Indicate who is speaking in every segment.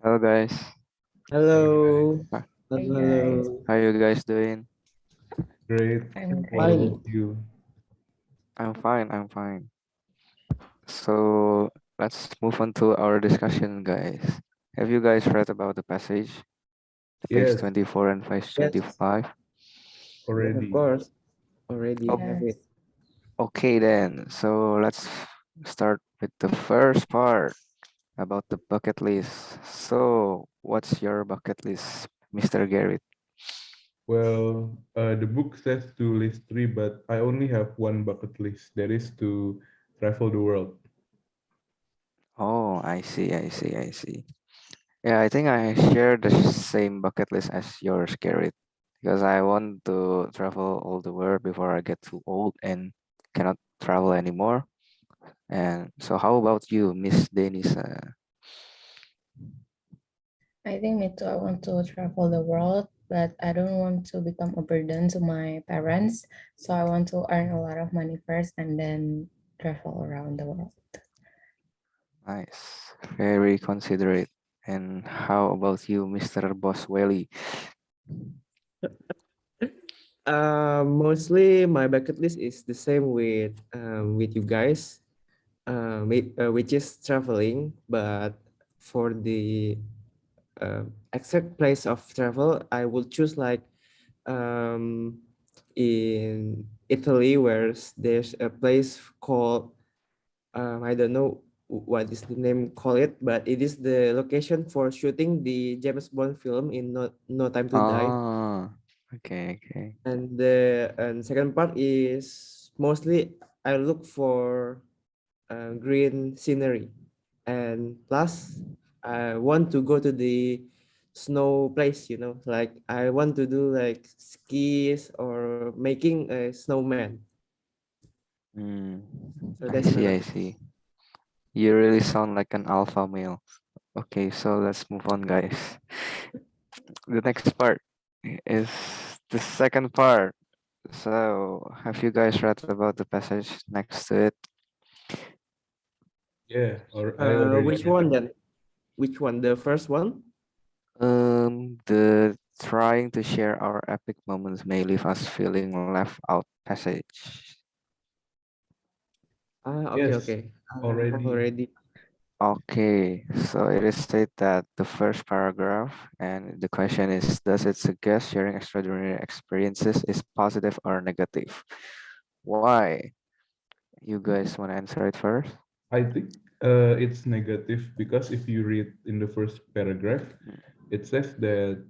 Speaker 1: Hello guys.
Speaker 2: Hello.
Speaker 1: Hi.
Speaker 2: Hello,
Speaker 3: Hey guys,
Speaker 2: hello.
Speaker 1: How you guys doing?
Speaker 4: Great.
Speaker 3: I'm
Speaker 4: What
Speaker 3: great.
Speaker 4: about
Speaker 2: Fine.
Speaker 4: you?
Speaker 1: I'm fine, I'm fine. So let's move on to our discussion, guys. Have you guys read about the passage, page
Speaker 4: Yes,
Speaker 1: 24 and page
Speaker 2: Yes,
Speaker 1: 25?
Speaker 2: yes, of
Speaker 4: already.
Speaker 2: course. Already
Speaker 1: Oh,
Speaker 2: have
Speaker 3: Yes,
Speaker 2: it.
Speaker 1: okay then. So let's start with the first part about the bucket list. So what's your bucket list, Mr. Garrett?
Speaker 4: Well, the book says to list three, but I only have one bucket list. That is to travel the world.
Speaker 1: Oh, I see. Yeah, I think I share the same bucket list as yours, Garrett, because I want to travel all the world before I get too old and cannot travel anymore. And so, how about you, Miss Denise?
Speaker 3: I think me too. I want to travel the world, but I don't want to become a burden to my parents. So I want to earn a lot of money first and then travel around the world.
Speaker 1: Nice, very considerate. And how about you, Mr. Boswelly?
Speaker 2: Mostly my bucket list is the same with you guys. Which is traveling, but for the exact place of travel, I will choose like um in Italy, where there's a place called I don't know what is the name call it, but it is the location for shooting the James Bond film in No Time to Die.
Speaker 1: Oh, okay.
Speaker 2: And the second part is mostly I look for green scenery. And plus, I want to go to the snow place, like I want to do like skis or making a snowman.
Speaker 1: Mm,
Speaker 2: So that's my
Speaker 1: I
Speaker 2: bucket.
Speaker 1: see. You really sound like an alpha male. Okay, so let's move on, guys. The next part is the second part. So, have you guys read about the passage next to it?
Speaker 4: Yeah, or I already
Speaker 2: Which
Speaker 4: read
Speaker 2: one
Speaker 4: it.
Speaker 2: then? Which one? The first one?
Speaker 1: The trying to share our epic moments may leave us feeling left out passage.
Speaker 2: Okay,
Speaker 4: Yes,
Speaker 2: okay. I have
Speaker 4: already.
Speaker 2: already.
Speaker 1: Okay, so it is said that the first paragraph, and the question is, does it suggest sharing extraordinary experiences is positive or negative? Why? You guys want to answer it first?
Speaker 4: I think it's negative because if you read in the first paragraph, it says that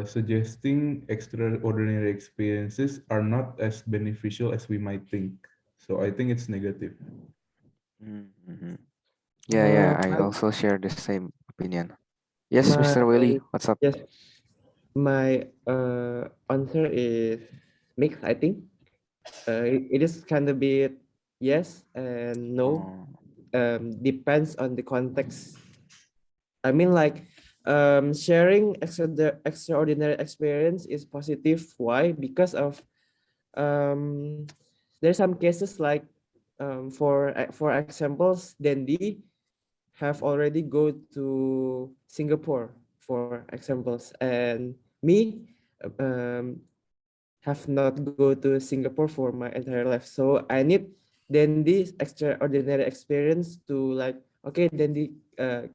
Speaker 4: suggesting extraordinary experiences are not as beneficial as we might think. So I think it's negative.
Speaker 1: Mm-hmm. Yeah, I
Speaker 2: I
Speaker 1: also share the same opinion. Yes,
Speaker 2: my
Speaker 1: Mr. Willie, what's up?
Speaker 2: yes, my answer is mixed. I think it is kind of bit yes and no.
Speaker 1: Oh,
Speaker 2: Depends on the context. I mean, like, sharing extraordinary experience is positive. Why? Because of um, there's some cases like, for examples, Dendi have already go to Singapore, for examples, and me um, have not go to Singapore for my entire life. So I need then this extraordinary experience to like, okay, then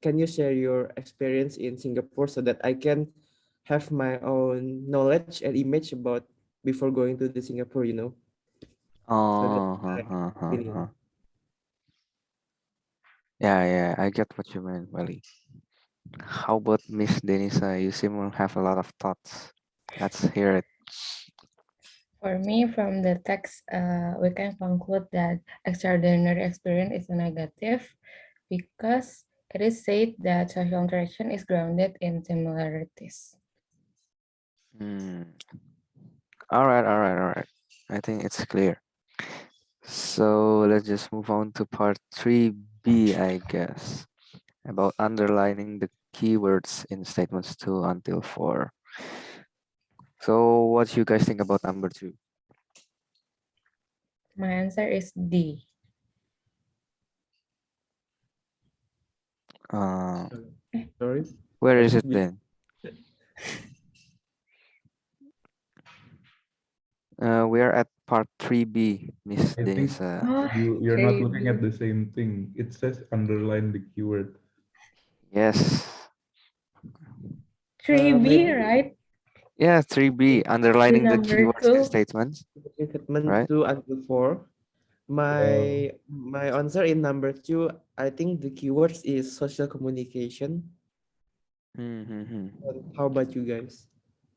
Speaker 2: can you share your experience in Singapore so that I can have my own knowledge and image about before going to the Singapore, So that's my opinion.
Speaker 1: huh. Yeah, I get what you mean, Willie. How about Miss Denisa? You seem to have a lot of thoughts. Let's hear it.
Speaker 3: For me, from the text, we can conclude that extraordinary experience is a negative because it is said that social interaction is grounded in similarities.
Speaker 1: Hmm. All right. I think it's clear. So let's just move on to part 3B, I guess, about underlining the keywords in statements 2 until 4. So what you guys think about number 2?
Speaker 3: My answer is D.
Speaker 1: Uh,
Speaker 2: Sorry.
Speaker 1: Where is
Speaker 2: Just
Speaker 1: it
Speaker 2: be-
Speaker 1: then? We are at part 3B, Miss
Speaker 4: I think
Speaker 1: Denisa.
Speaker 3: Oh,
Speaker 4: you're not looking at
Speaker 3: 3B.
Speaker 4: the same thing. It says underline the keyword.
Speaker 1: Yes.
Speaker 3: 3B,
Speaker 2: maybe
Speaker 3: right?
Speaker 1: Yeah, 3B,
Speaker 3: The
Speaker 1: underlining the
Speaker 3: number
Speaker 1: keywords in
Speaker 3: 2.
Speaker 1: statements,
Speaker 2: statement
Speaker 1: right?
Speaker 2: 2 until 4.
Speaker 4: Well,
Speaker 2: My answer in number 2, I think the keywords is social communication.
Speaker 1: Mm-hmm.
Speaker 2: How about you guys?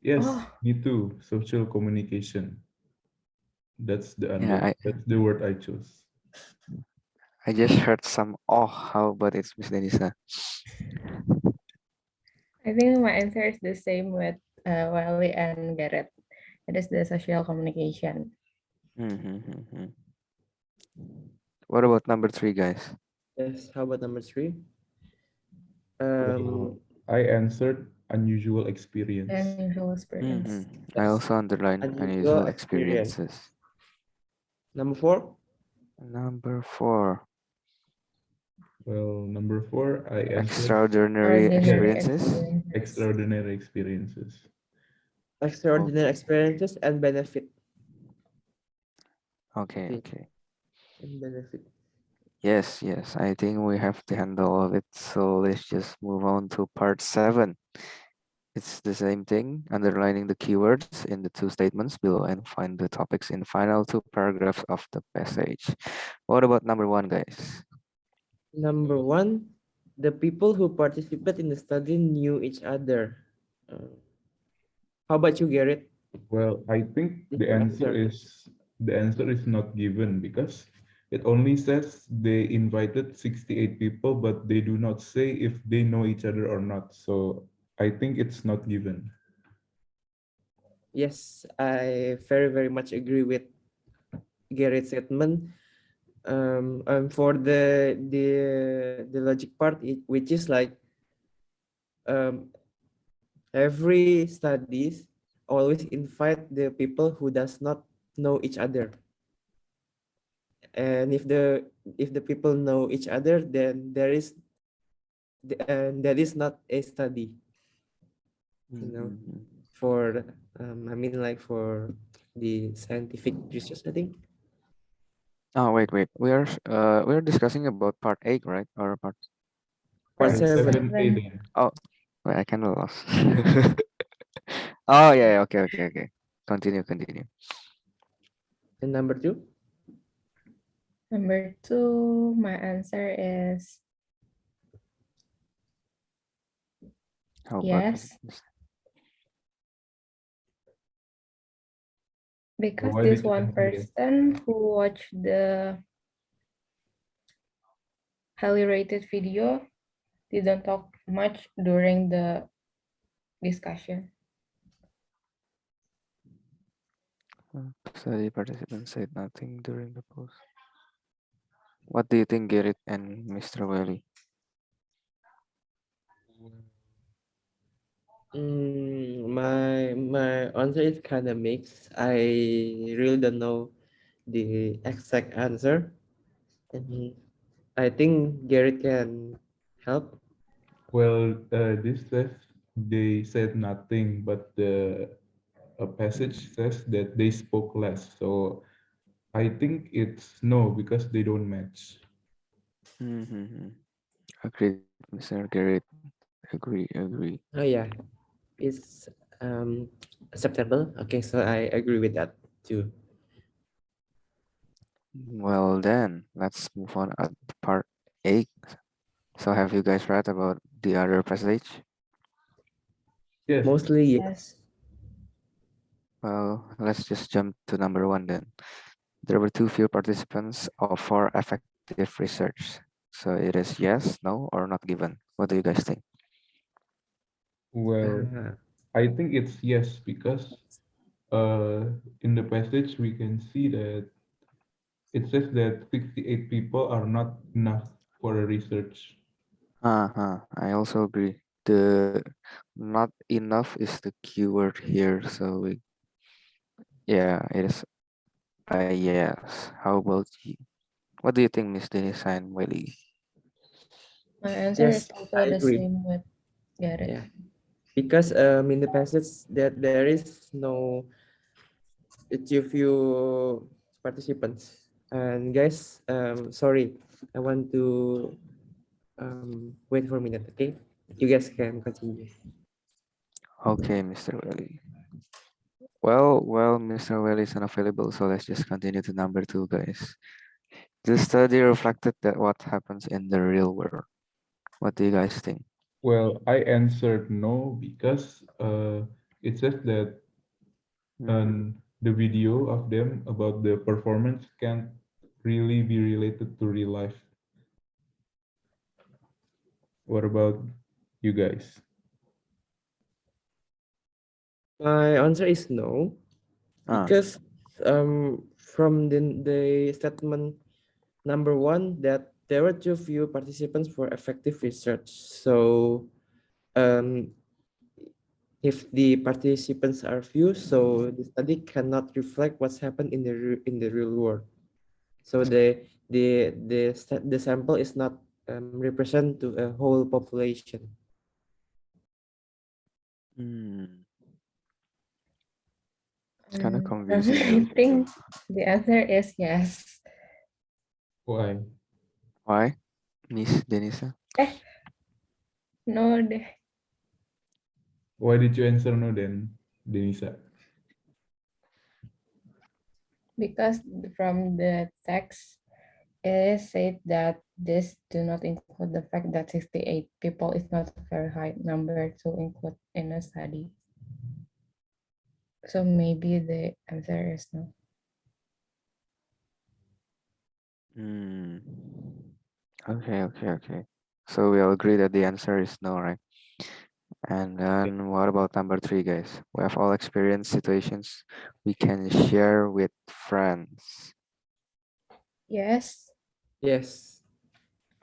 Speaker 4: yes,
Speaker 3: Oh,
Speaker 4: me too. Social communication.
Speaker 1: Yeah,
Speaker 4: That's the word I chose.
Speaker 1: I just heard some. Oh, how about it's Miss Denisa?
Speaker 3: I think my answer is the same with Wally and Garrett. It is the social communication.
Speaker 1: Mm-hmm. What about number 3, guys?
Speaker 2: Yes, how about number 3?
Speaker 4: Well,
Speaker 2: Um,
Speaker 4: I answered unusual experience.
Speaker 3: Unusual experience.
Speaker 1: I
Speaker 2: yes,
Speaker 1: also underline
Speaker 2: unusual
Speaker 1: unusual
Speaker 2: experience.
Speaker 1: experiences.
Speaker 2: Number 4?
Speaker 1: Number 4,
Speaker 4: Well, number 4, I answered
Speaker 1: extraordinary
Speaker 4: yes,
Speaker 3: Ordinary
Speaker 1: experiences.
Speaker 3: experiences.
Speaker 4: extraordinary experiences.
Speaker 2: Extraordinary
Speaker 1: Okay,
Speaker 2: experiences and benefit.
Speaker 1: okay,
Speaker 2: Okay,
Speaker 1: okay.
Speaker 2: and benefit.
Speaker 1: Yes, I think we have to handle all of it. So let's just move on to part 7. It's the same thing, underlining the keywords in the 2 statements below and find the topics in final 2 paragraphs of the passage. What about number 1, guys?
Speaker 2: Number 1, the people who participate in the study knew each other. Uh, how about you, Garrett?
Speaker 4: Well, I think
Speaker 2: Did you answer?
Speaker 4: the answer is not given because it only says they invited 68 people, but they do not say if they know each other or not. So I think it's not given.
Speaker 2: Yes, I very much agree with Garrett's statement. For the logic part, which is like um, every studies always invite the people who does not know each other, and if the people know each other, then there is not a study, you know,
Speaker 1: Mhm.
Speaker 2: for I mean like for the scientific research, I think.
Speaker 1: Oh, wait. We are discussing about part 8, right? Or part.
Speaker 2: Part
Speaker 3: Part
Speaker 4: Part
Speaker 2: 7.
Speaker 4: 7A
Speaker 3: 7.
Speaker 4: then.
Speaker 1: Oh, wait, I kind of lost. Oh, yeah. Okay. Continue.
Speaker 2: And number 2.
Speaker 3: Number 2, my answer is
Speaker 1: How about you?
Speaker 3: yes, because
Speaker 4: Why
Speaker 3: this
Speaker 4: did you
Speaker 3: one
Speaker 4: answer yes?
Speaker 3: person who watched the highly rated video didn't talk much during the discussion.
Speaker 1: Study participants said nothing during the post. What do you think, Gerrit and Mr. Welly?
Speaker 2: My answer is kind of mixed. I really don't know the exact answer, and I think Garrett can help.
Speaker 4: Well, this says they said nothing, but the passage says that they spoke less. So I think it's no because they don't match.
Speaker 1: Mm-hmm. Agreed, Mr. Gerrit. Agree.
Speaker 2: Oh yeah, it's acceptable. Okay, so I agree with that too.
Speaker 1: Well, then, let's move on at part 8. So, have you guys read about the other passage?
Speaker 4: Yes.
Speaker 2: Mostly
Speaker 3: Yes.
Speaker 2: yes.
Speaker 1: Well, let's just jump to number 1 then. There were too few participants for effective research. So, it is yes, no, or not given. What do you guys think?
Speaker 4: Well,
Speaker 2: Uh,
Speaker 4: I think it's yes because in the passage we can see that it says that 68 people are not enough for a research.
Speaker 1: I also agree. The not enough is the keyword here. So, yeah, it is a yes. How about you? What do you think, Miss Dennis and Willie?
Speaker 3: My answer is
Speaker 2: yes,
Speaker 3: also
Speaker 2: I
Speaker 3: the
Speaker 2: agree.
Speaker 3: same with Get it.
Speaker 2: Yeah, because in the passage that there is no too few participants. And guys, sorry, I want to wait for a minute. Okay, you guys can continue.
Speaker 1: Okay, Mr. Welly. Well, Mr. Welly is unavailable, so let's just continue to number two, guys. The study reflected that what happens in the real world. What do you guys think?
Speaker 4: Well, I answered no because it says that
Speaker 1: Mm-hmm.
Speaker 4: the video of them about the performance can't really be related to real life. What about you guys?
Speaker 2: My answer is no,
Speaker 1: Ah,
Speaker 2: because from the statement number one that there were too few participants for effective research. So um, if the participants are few, so the study cannot reflect what's happened in in the real world. So the sample is not represent to a whole population.
Speaker 1: mm, it's kind of
Speaker 3: For me,
Speaker 1: confusing
Speaker 3: I
Speaker 1: though.
Speaker 3: think the answer is yes.
Speaker 4: Why?
Speaker 1: Why, Miss Denisa?
Speaker 3: Eh, no,
Speaker 4: Why did you answer no then, Denisa?
Speaker 3: because from the text, it is said that this do not include the fact that 68 people is not a very high number to include in a study. So maybe the answer is no.
Speaker 1: Mm. Okay. So we all agree that the answer is no, right? And
Speaker 4: Yeah.
Speaker 1: then what about number three, guys? We have all experienced situations we can share with friends.
Speaker 3: Yes.
Speaker 2: Yes,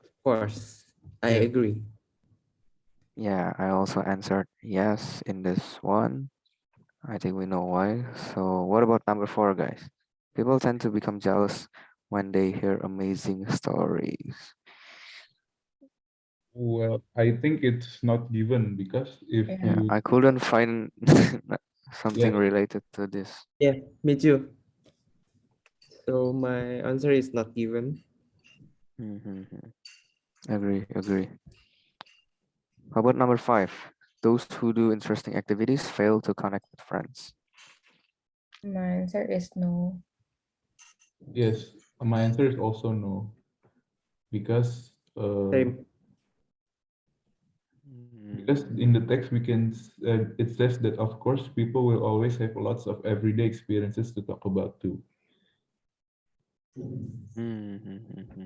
Speaker 2: of course, I
Speaker 4: Yeah.
Speaker 2: agree.
Speaker 1: Yeah, I also answered yes in this one. I think we know why. So what about number four, guys? People tend to become jealous when they hear amazing stories.
Speaker 4: Well, I think it's not given because if
Speaker 3: Yeah.
Speaker 1: Yeah,
Speaker 4: you,
Speaker 1: I couldn't find something
Speaker 4: yeah,
Speaker 1: related to this.
Speaker 2: Yeah, me too. So my answer is not given.
Speaker 1: Mm-hmm. Agree. How about number five? Those who do interesting activities fail to connect with friends.
Speaker 3: My answer is no.
Speaker 4: yes, my answer is also no because
Speaker 2: Same.
Speaker 4: because in the text we can it says that of course people will always have lots of everyday experiences to talk about too.
Speaker 1: Mm-hmm.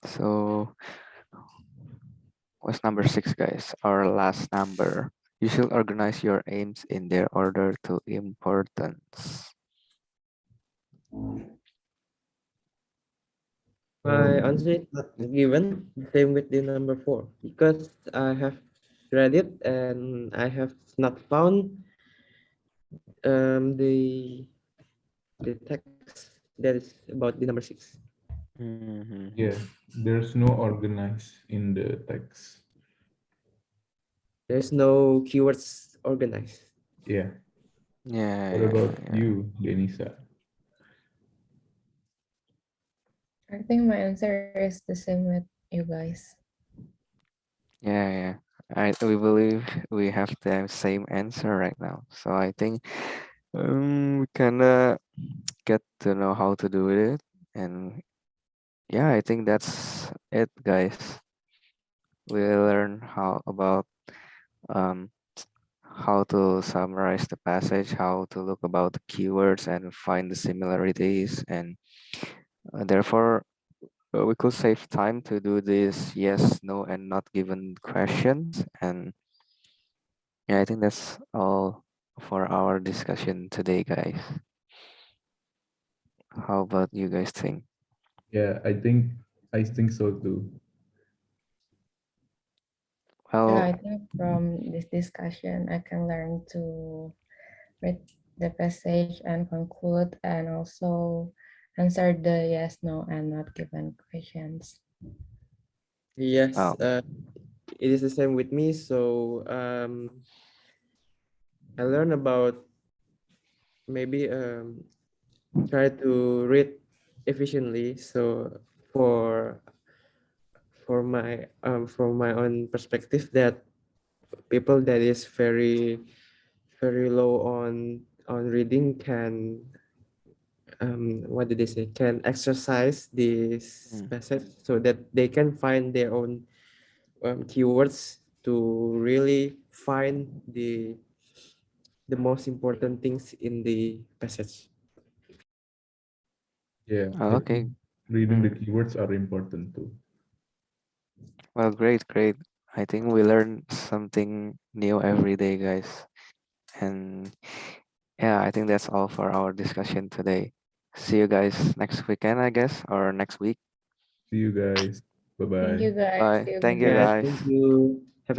Speaker 1: So what's number six, guys? Our last number. You should organize your aims in their order to importance.
Speaker 2: My
Speaker 4: Um,
Speaker 2: answer is not given. Same with the number four because I have read it and I have not found the text that is about the number six.
Speaker 1: Mm-hmm.
Speaker 4: yeah, there's no organize in the text.
Speaker 2: There's no keywords organized.
Speaker 4: Yeah.
Speaker 1: Yeah,
Speaker 4: What
Speaker 1: yeah, yeah,
Speaker 4: about
Speaker 1: yeah.
Speaker 4: you, Denisa?
Speaker 3: I think my answer is the same with you guys.
Speaker 1: Yeah. We believe we have the same answer right now. So I think we kinda get to know how to do it. And yeah, I think that's it, guys. We learn how about um how to summarize the passage, how to look about the keywords and find the similarities, and therefore we could save time to do this yes, no, and not given questions. And yeah, I think that's all for our discussion today, guys. How about you guys think?
Speaker 4: Yeah, I think so too.
Speaker 3: Yeah,
Speaker 1: Well,
Speaker 3: I think from this discussion, I can learn to read the passage and conclude and also answer the yes, no, and not given questions.
Speaker 2: Yes,
Speaker 1: oh,
Speaker 2: it is the same with me. So I learned about maybe try to read efficiently. So for from my own perspective, that people that is very low on reading can what did they say, can exercise this
Speaker 1: Mm.
Speaker 2: passage so that they can find their own keywords to really find the most important things in the passage.
Speaker 4: Yeah,
Speaker 1: Oh,
Speaker 4: I
Speaker 1: okay.
Speaker 4: think reading the
Speaker 1: Mm.
Speaker 4: keywords are important too.
Speaker 1: Well, great, great. I think we learn something new every day, guys. And yeah, I think that's all for our discussion today. See you guys next weekend, I guess, or next week.
Speaker 4: See you guys. Bye
Speaker 3: Thank
Speaker 4: bye.
Speaker 3: you guys.
Speaker 1: Bye.
Speaker 3: See you
Speaker 1: Thank you,
Speaker 2: Yes,
Speaker 3: again.
Speaker 1: guys.
Speaker 2: thank you.